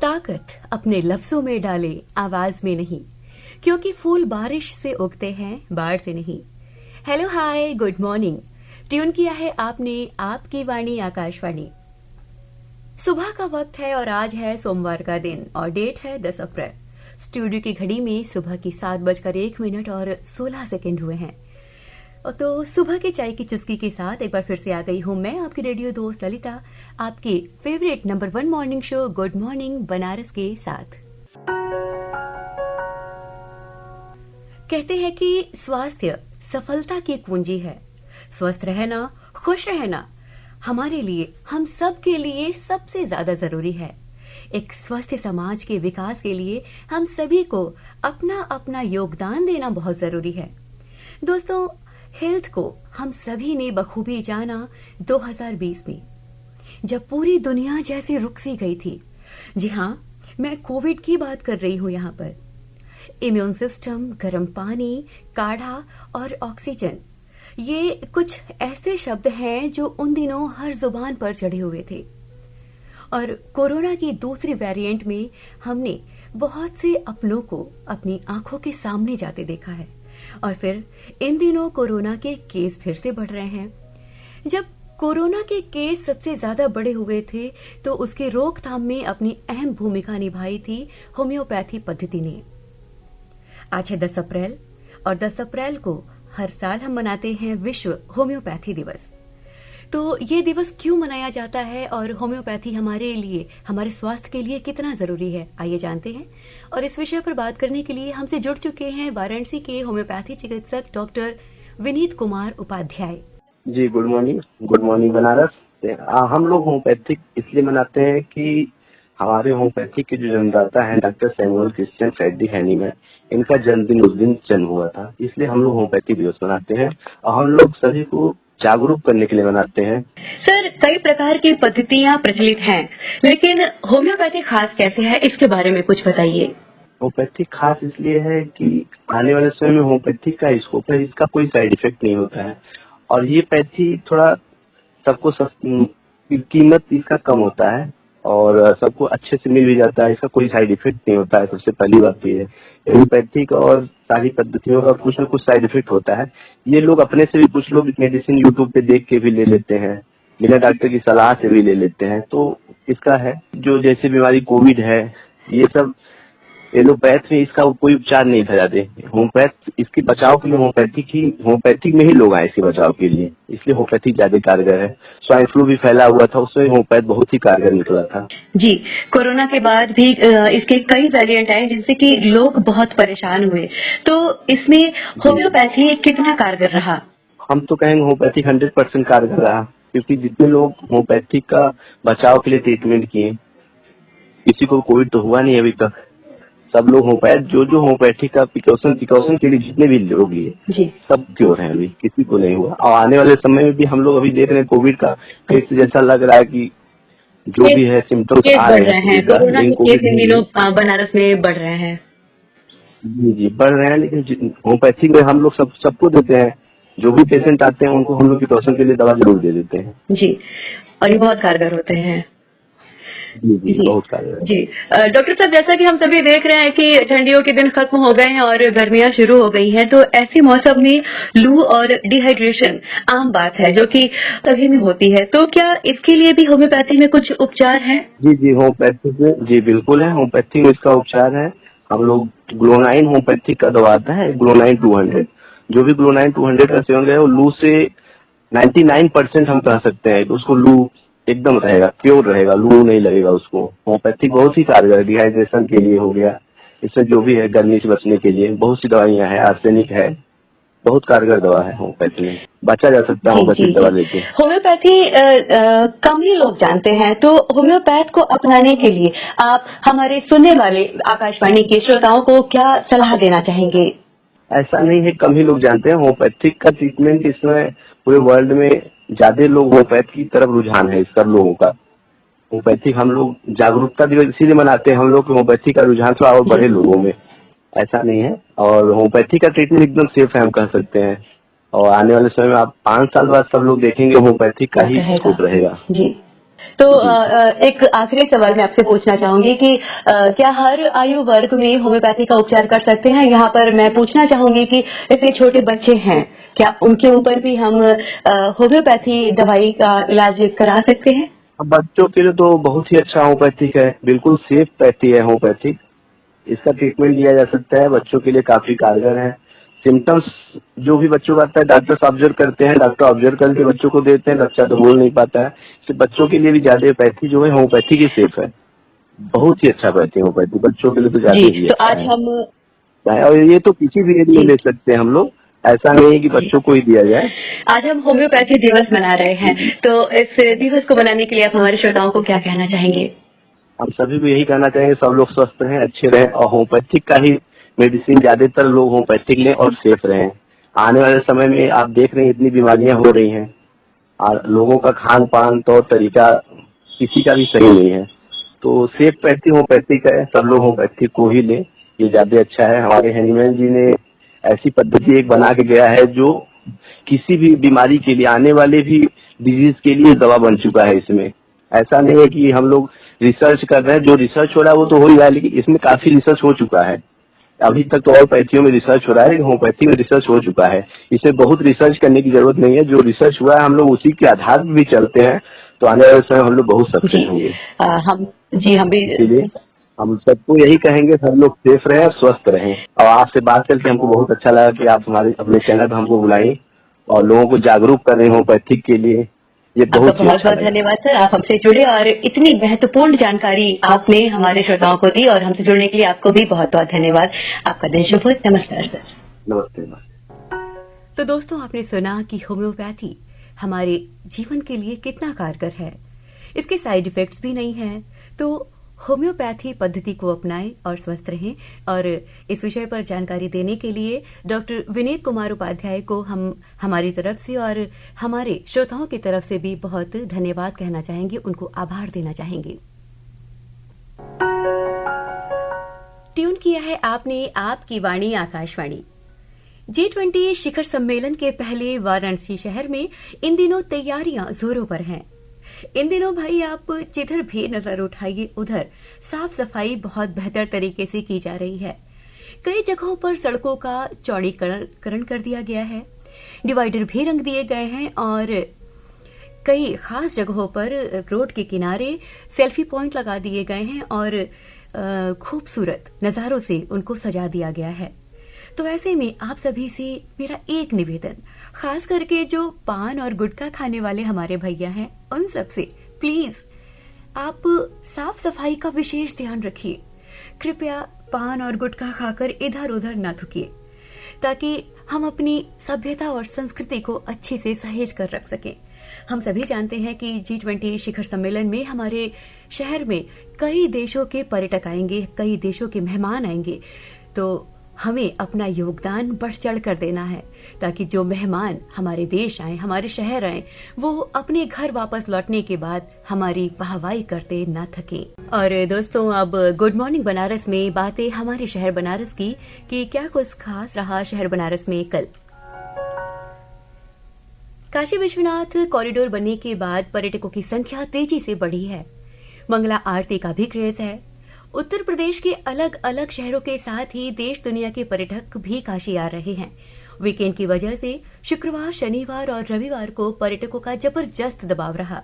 ताकत अपने लफ्जों में डाले, आवाज में नहीं, क्योंकि फूल बारिश से उगते हैं, बाढ़ से नहीं। हेलो, हाय, गुड मॉर्निंग। ट्यून किया है आपने आपकी वाणी आकाशवाणी। सुबह का वक्त है और आज है सोमवार का दिन और डेट है 10 अप्रैल। स्टूडियो की घड़ी में सुबह की 7:01 और 16 सेकंड हुए हैं। तो सुबह की चाय की चुस्की के साथ एक बार फिर से आ गई हूं मैं, आपकी रेडियो दोस्त ललिता, आपके favourite number 1 morning show good morning Banaras के साथ। कहते हैं कि स्वास्थ्य सफलता की कुंजी है। स्वस्थ रहना, खुश रहना हमारे लिए, हम सब के लिए सबसे ज्यादा जरूरी है। एक स्वस्थ समाज के विकास के लिए हम सभी को अपना अपना योगदान देना बहुत जरूरी है। दोस्तों, हेल्थ को हम सभी ने बखूबी जाना 2020 में, जब पूरी दुनिया जैसे रुक सी गई थी। जी हाँ, मैं कोविड की बात कर रही हूं यहाँ पर। इम्यून सिस्टम, गर्म पानी, काढ़ा और ऑक्सीजन, ये कुछ ऐसे शब्द हैं जो उन दिनों हर जुबान पर चढ़े हुए थे। और कोरोना की दूसरी वेरिएंट में हमने बहुत से अपनों को अपनी आंखों के सामने जाते देखा है। और फिर इन दिनों कोरोना के केस फिर से बढ़ रहे हैं। जब कोरोना के केस सबसे ज्यादा बढ़े हुए थे तो उसके रोकथाम में अपनी अहम भूमिका निभाई थी होम्योपैथी पद्धति ने। आज है 10 अप्रैल और 10 अप्रैल को हर साल हम मनाते हैं विश्व होम्योपैथी दिवस। तो ये दिवस क्यों मनाया जाता है और होम्योपैथी हमारे लिए, हमारे स्वास्थ्य के लिए कितना जरूरी है, आइए जानते हैं। और इस विषय पर बात करने के लिए हमसे जुड़ चुके हैं वाराणसी के होम्योपैथी चिकित्सक डॉक्टर विनीत कुमार उपाध्याय। जी, गुड मॉर्निंग बनारस। हम लोग होम्योपैथिक इसलिए मनाते हैं कि हमारे होम्योपैथिक के जो जन्मदाता हैं doctor Samuel Christian Friedrich Hahnemann, इनका जन्मदिन उस दिन जन्म हुआ था, इसलिए हम लोग होम्योपैथी दिवस मनाते हैं और हम लोग सभी को जागरूक करने के लिए मनाते हैं। सर, कई प्रकार की पद्धतियां प्रचलित हैं, लेकिन होम्योपैथी खास कैसे है, इसके बारे में कुछ बताइए। होम्योपैथी खास इसलिए है कि आने वाले समय में होम्योपैथी का स्कोप है, इसका कोई साइड इफेक्ट नहीं होता है और ये पैथी थोड़ा सबको कीमत इसका कम होता है और सबको अच्छे से मिल भी जाता है। इसका कोई साइड इफेक्ट नहीं होता है। सबसे पहली बात ये है, होम्योपैथिक और सारी पद्धतियों का कुछ न कुछ साइड इफेक्ट होता है। ये लोग अपने से भी, कुछ लोग मेडिसिन यूट्यूब पे देख के भी ले लेते हैं, बिना डॉक्टर की सलाह से भी ले लेते हैं। तो इसका है जो जैसे बीमारी कोविड है, ये सब एलोपैथ में इसका कोई उपचार नहीं था जाते। होम्योपैथ इसके बचाव के लिए होम्योपैथिक में ही लोग आए इसके बचाव के लिए, इसलिए होम्योपैथिक ज्यादा कारगर है। स्वाइन फ्लू भी फैला हुआ था, उसमें होम्योपैथ बहुत ही कारगर निकला था। जी, कोरोना के बाद भी इसके कई वेरिएंट आए जिससे कि लोग बहुत परेशान हुए, तो इसमें होम्योपैथी कितना कारगर रहा? हम तो कहेंगे होम्योपैथिक 100% कारगर रहा, क्योंकि जितने लोग होम्योपैथिक का बचाव के लिए ट्रीटमेंट किए, किसी को कोविड तो हुआ नहीं अभी तक। सब लोग जो होम्योपैथी का प्रिकॉशन के लिए जितने भी लोग लिए सब क्योर हैं, अभी किसी को नहीं हुआ। और आने वाले समय में भी हम लोग अभी देख रहे हैं कोविड का केस जैसा लग रहा है कि जो भी है सिम्टम्स आ रहे हैं, कोरोना के केस इन दिनों बनारस में बढ़ रहे हैं। जी बढ़ रहे हैं, लेकिन होम्योपैथी में हम लोग सबको देते हैं। जो भी पेशेंट आते हैं उनको हम लोग प्रिकॉशन के लिए दवा जरूर दे देते हैं। जी, और ये बहुत कारगर होते हैं। जी, बहुत कारगर। जी, डॉक्टर साहब, जैसा कि हम सभी देख रहे हैं कि ठंडियों के दिन खत्म हो गए हैं और गर्मियां शुरू हो गई हैं, तो ऐसे मौसम में लू और डिहाइड्रेशन आम बात है जो कि सभी में होती है। तो क्या इसके लिए भी होम्योपैथी में कुछ उपचार है? जी, होम्योपैथी में जी बिल्कुल है। होम्योपैथी में इसका उपचार है। हम लोग ग्लोनाइन होम्योपैथिक का दवा आता है, ग्लोनाइन 200। जो भी ग्लोनाइन 200 का सेवन करे वो लू से 99% हम कह सकते हैं तो उसको लू एकदम रहेगा, प्योर रहेगा, लू नहीं लगेगा उसको। होम्योपैथिक बहुत ही कारगर है, डिहाइड्रेशन के लिए हो गया, इससे जो भी है गर्मी से बचने के लिए बहुत सी दवाइयां हैं। आर्सेनिक है, बहुत कारगर दवा है होम्योपैथी में, बचा जा सकता है होम्योपैथिक दवा लेके। होम्योपैथी कम ही लोग जानते हैं, तो होम्योपैथ को अपनाने के लिए आप हमारे सुनने वाले आकाशवाणी के श्रोताओं को क्या सलाह देना चाहेंगे? ऐसा नहीं है कम ही लोग जानते हैं होम्योपैथिक का ट्रीटमेंट। इसमें पूरे वर्ल्ड में ज्यादा लोग होम्योपैथ की तरफ रुझान है इसका लोगों का। होम्योपैथिक हम लोग जागरूकता दिवस इसीलिए मनाते हैं हम लोग, होम्योपैथी का रुझान थोड़ा और बढ़े लोगों में, ऐसा नहीं है। और होम्योपैथी का ट्रीटमेंट एकदम सेफ है, हम कह सकते हैं। और आने वाले समय में आप 5 साल बाद सब लोग देखेंगे होम्योपैथी का ही स्कोप रहेगा। जी, तो एक आखिरी सवाल मैं आपसे पूछना चाहूंगी कि क्या हर आयु वर्ग में होम्योपैथी का उपचार कर सकते हैं? यहाँ पर मैं पूछना चाहूंगी कि जैसे छोटे बच्चे हैं, क्या उनके ऊपर भी हम होम्योपैथी दवाई का इलाज करा सकते हैं? अब बच्चों के लिए तो बहुत ही अच्छा होम्योपैथिक है, बिल्कुल सेफ पैथी है होम्योपैथिक। इसका ट्रीटमेंट दिया जा सकता है, बच्चों के लिए काफी कारगर है। सिम्टम्स जो भी बच्चों का आता है डॉक्टर्स ऑब्जर्व करते हैं, डॉक्टर ऑब्जर्व करके बच्चों को देते हैं, बच्चा तो बोल नहीं पाता है। तो बच्चों के लिए भी ज्यादा पैथी जो है होम्योपैथी की सेफ है, बहुत ही अच्छा पैथी होम्योपैथी बच्चों के लिए तो ज्यादा ही तो आज अच्छा हम है। और ये तो किसी भी एज में ले सकते हैं हम लोग, ऐसा नहीं है कि बच्चों को ही दिया जाए। आज हम होम्योपैथी दिवस मना रहे हैं, तो इस दिवस को मनाने के लिए आप हमारे श्रोताओं को क्या कहना चाहेंगे? हम सभी को यही कहना चाहेंगे, सब लोग स्वस्थ रहें, अच्छे रहें और होम्योपैथिक का ही मेडिसिन ज्यादातर लोग होम्योपैथिक लें और सेफ रहें। आने वाले समय में आप देख रहे हैं इतनी बीमारियां हो रही हैं और लोगों का खान पान तौर तरीका किसी का भी सही नहीं है, तो सेफ पैथी होम्योपैथिक है, सब लोग होम्योपैथिक को ही लें, ये ज्यादा अच्छा है। हमारे हैनीमैन जी ने ऐसी पद्धति एक बना के गया है जो किसी भी बीमारी के लिए, आने वाले भी डिजीज के लिए दवा बन चुका है। इसमें ऐसा नहीं है कि हम लोग रिसर्च कर रहे हैं, जो रिसर्च हो रहा है वो तो हो ही रहा है, लेकिन इसमें काफी रिसर्च हो चुका है। अभी तक तो और पैथियों में रिसर्च हो रहा है, लेकिन होम्योपैथी में रिसर्च हो चुका है। इसमें बहुत रिसर्च करने की जरूरत नहीं है, जो रिसर्च हुआ है हम लोग उसी के आधार पर भी चलते हैं, तो आने वाले समय हम लोग बहुत सक्सेस होंगे। हम भी इसलिए हम सबको यही कहेंगे, सब लोग सेफ रहें और स्वस्थ रहें। और आपसे बात करके हमको बहुत अच्छा लगा कि आप हमारे अपने चैनल पर हमको बुलाएं और लोगों को जागरूक कर रहे हैं होम्योपैथिक के लिए, ये बहुत ही अच्छा लगा। धन्यवाद सर, आप हमसे जुड़े और इतनी महत्वपूर्ण जानकारी आपने हमारे श्रोताओं को दी, और हमसे जुड़ने के लिए आपको भी बहुत बहुत धन्यवाद। आपका दिन शुभ हो। नमस्कार सर। नमस्ते। तो दोस्तों, आपने सुना कि होम्योपैथी हमारे जीवन के लिए कितना कारगर है, इसके साइड इफेक्ट्स भी नहीं है। तो होम्योपैथी पद्धति को अपनाएं और स्वस्थ रहें। और इस विषय पर जानकारी देने के लिए डॉक्टर विनीत कुमार उपाध्याय को हम हमारी तरफ से और हमारे श्रोताओं की तरफ से भी बहुत धन्यवाद कहना चाहेंगे, उनको आभार देना चाहेंगे। ट्यून किया है आपने आपकी वाणी आकाशवाणी। G20 शिखर सम्मेलन के पहले वाराणसी शहर में इन दिनों तैयारियां जोरों पर हैं। इन दिनों भाई आप जिधर भी नजर उठाइए उधर साफ सफाई बहुत बेहतर तरीके से की जा रही है। कई जगहों पर सड़कों का चौड़ीकरण कर दिया गया है, डिवाइडर भी रंग दिए गए हैं और कई खास जगहों पर रोड के किनारे सेल्फी पॉइंट लगा दिए गए हैं और खूबसूरत नजारों से उनको सजा दिया गया है। तो ऐसे में आप सभी से मेरा एक निवेदन, खास करके जो पान और गुटखा खाने वाले हमारे भैया हैं, उन सब से प्लीज आप साफ सफाई का विशेष ध्यान रखिए। कृपया पान और गुटखा खाकर इधर उधर न थूकिए, ताकि हम अपनी सभ्यता और संस्कृति को अच्छे से सहेज कर रख सकें। हम सभी जानते हैं कि G20 शिखर सम्मेलन में हमारे शहर में कई देशों के पर्यटक आएंगे, कई देशों के मेहमान आएंगे, तो हमें अपना योगदान बढ़ चढ़ कर देना है, ताकि जो मेहमान हमारे देश आए, हमारे शहर आए, वो अपने घर वापस लौटने के बाद हमारी वाहवाही करते न थकें। और दोस्तों, अब गुड मॉर्निंग बनारस में बातें हमारे शहर बनारस की कि क्या कुछ खास रहा शहर बनारस में कल। काशी विश्वनाथ कॉरिडोर बनने के बाद पर्यटकों की संख्या तेजी से बढ़ी है। मंगला आरती का भी क्रेज है। उत्तर प्रदेश के अलग अलग शहरों के साथ ही देश दुनिया के पर्यटक भी काशी आ रहे हैं। वीकेंड की वजह से शुक्रवार, शनिवार और रविवार को पर्यटकों का जबरदस्त दबाव रहा।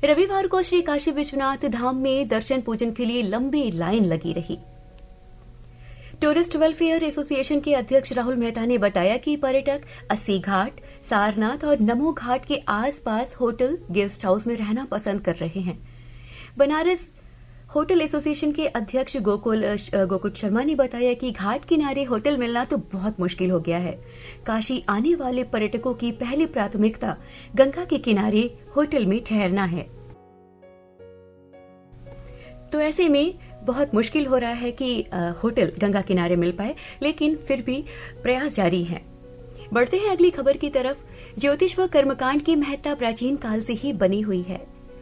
रविवार को श्री काशी विश्वनाथ धाम में दर्शन पूजन के लिए लंबी लाइन लगी रही। टूरिस्ट वेलफेयर एसोसिएशन के अध्यक्ष राहुल मेहता ने बताया कि पर्यटक अस्सी घाट, सारनाथ और नमो घाट के आसपास होटल, गेस्ट हाउस में रहना पसंद कर रहे हैं। बनारस होटल एसोसिएशन के अध्यक्ष गोकुल शर्मा ने बताया कि घाट किनारे होटल मिलना तो बहुत मुश्किल हो गया है। काशी आने वाले पर्यटकों की पहली प्राथमिकता गंगा के किनारे होटल में ठहरना है। तो ऐसे में बहुत मुश्किल हो रहा है कि होटल गंगा किनारे मिल पाए, लेकिन फिर भी प्रयास जारी है। बढ़ते हैं अगली खबर की तरफ। ज्योतिष व कर्मकांड की महत्ता प्राचीन काल से ही बनी हुई है।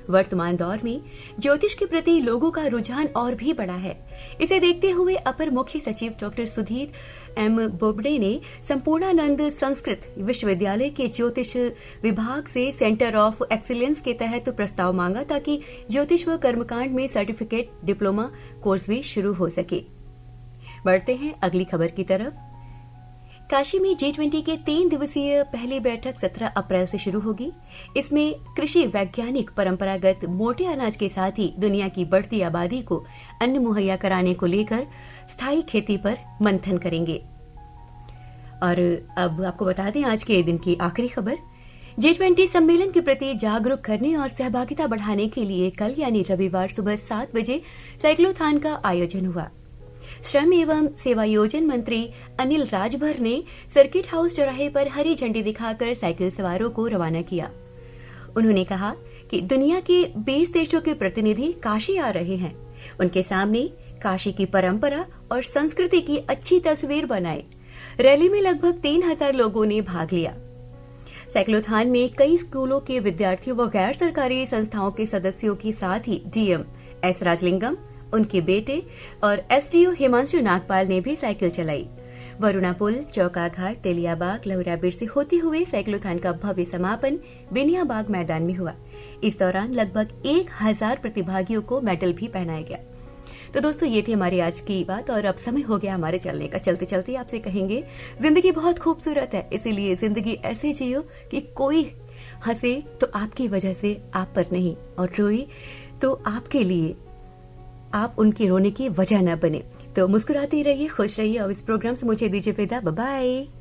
वर्तमान दौर में ज्योतिष के प्रति लोगों का रुझान और भी बढ़ा है। इसे देखते हुए अपर मुख्य सचिव डॉक्टर सुधीर एम बोबडे ने संपूर्णानंद संस्कृत विश्वविद्यालय के ज्योतिष विभाग से सेंटर ऑफ एक्सीलेंस के तहत प्रस्ताव मांगा ताकि ज्योतिष व कर्मकांड में सर्टिफिकेट डिप्लोमा कोर्स भी शुरू हो सके। बढ़ते हैं अगली खबर की तरफ। काशी में G20 के 3 दिवसीय पहली बैठक 17 अप्रैल से शुरू होगी। इसमें कृषि वैज्ञानिक परंपरागत मोटे अनाज के साथ ही दुनिया की बढ़ती आबादी को अन्न मुहैया कराने को लेकर स्थायी खेती पर मंथन करेंगे। और अब आपको बता दें आज के दिन की आखिरी खबर। G20 सम्मेलन के प्रति जागरूक करने और सहभागिता बढ़ाने के लिए कल यानी रविवार सुबह 7 बजे साइक्लोथॉन का आयोजन हुआ। श्रम एवं सेवायोजन मंत्री अनिल राजभर ने सर्किट हाउस चौराहे पर हरी झंडी दिखाकर साइकिल सवारों को रवाना किया। उन्होंने कहा कि दुनिया के 20 देशों के प्रतिनिधि काशी आ रहे हैं। उनके सामने काशी की परंपरा और संस्कृति की अच्छी तस्वीर बनाए। रैली में लगभग 3000 लोगों ने भाग लिया। साइक्लोथॉन में कई स्कूलों के विद्यार्थियों व गैर सरकारी संस्थाओं के सदस्यों के साथ ही डीएम एस राजलिंगम, उनके बेटे और एसडीओ हिमांशु नागपाल ने भी साइकिल चलाई। वरुणा पुल, चौका घाट, तेलियाबाग, लहुराबिर से होते हुए साइक्लोथॉन का भव्य समापन बिनियाबाग मैदान में हुआ। इस दौरान लगभग 1000 प्रतिभागियों को मेडल भी पहनाया गया। तो दोस्तों ये थी हमारी आज की बात और अब समय हो गया हमारे चलने का। चलते चलते आपसे कहेंगे जिंदगी बहुत खूबसूरत है, इसीलिए जिंदगी ऐसे जियो कि कोई हंसे तो आपकी वजह से आप पर नहीं और रोए तो आपके लिए आप उनके रोने की वजह न बने। तो मुस्कुराते रहिए, खुश रहिए और इस प्रोग्राम से मुझे दीजिए विदा। Bye bye.